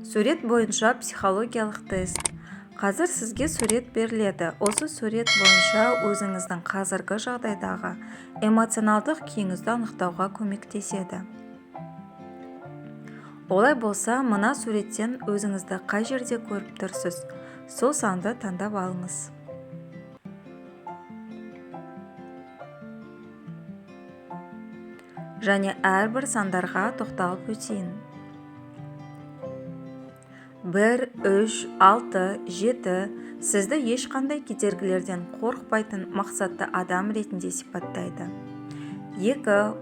Сурет бойынша психологиялық тест. Қазір сізге сурет беріледі. Осы сурет бойынша өзіңіздің қазіргі жағдайдағы эмоционалдық күйіңізді анықтауға көмектеседі. Олай болса, мына суреттен өзіңізді қай жерде көріп тұрсыз? Сол санды таңдап алыңыз. Және әрбір сандарға тоқталып өтейін. 1, 3, 6, 7 сізді ешқандай кедергілерден қорықпайтын мақсатты адам ретінде сипаттайды. 2,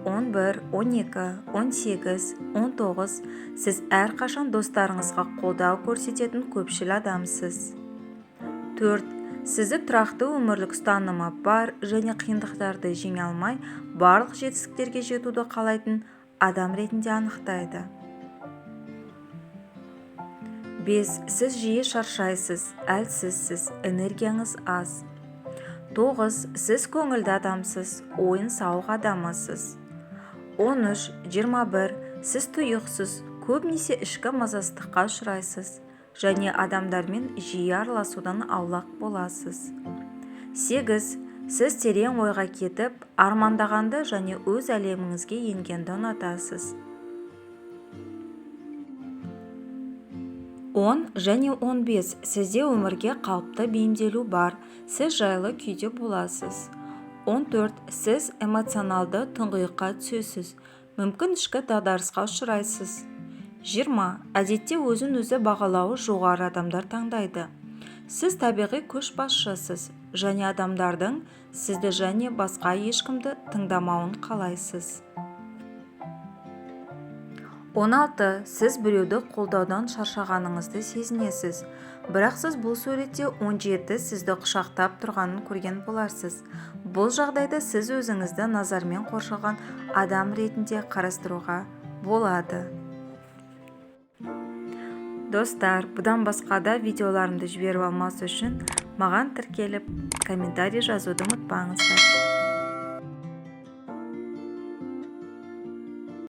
11, 12, 18, 19 сіз әрқашан достарыңызға қолдау көрсететін көпшіл адамсыз. 4. Сізді тұрақты өмірлік ұстанымы бар және қиындықтарды жеңе алмай барлық жетістіктерге жетуді қалайтын адам ретінде анықтайды. 5. Сіз жиі шаршайсыз, әлсізсіз, энергияңыз аз. 9. Сіз көңілді адамсыз, ойын-сауық адамысыз. 13, 21. Сіз тұйықсыз, көбінесе ішкі мазасыздыққа ұшырайсыз және адамдармен жиі араласудан аулақ боласыз. 8. Сіз терең ойға кетіп, армандағанды және өз әлеміңізге енгенді ұнатасыз. 10 және 15. Сізде өмірге қалыпты бейімделу бар, сіз жайлы күйде боласыз. 14. Сіз эмоционалды тұңғиыққа түсесіз, мүмкін ішкі дағдарысқа ұшырайсыз. 20. Әдетте өзін-өзі бағалауы жоғары адамдар таңдайды. Сіз табиғи көшбасшысыз және адамдардың сізді және басқа ешкімді тыңдамауын қалайсыз. 16. Сіз біреуді қолдаудан шаршағаныңызды сезінесіз, бірақ сіз бұл суретте 17 сізді құшақтап тұрғанын көрген боларсыз. Бұл жағдайда сіз өзіңізді назармен қоршаған адам ретінде қарастыруға болады. Достар, бұдан басқа да видеоларымды жіберіп алмас үшін маған тіркеліп, комментарий жазуды ұмытпаңыздар.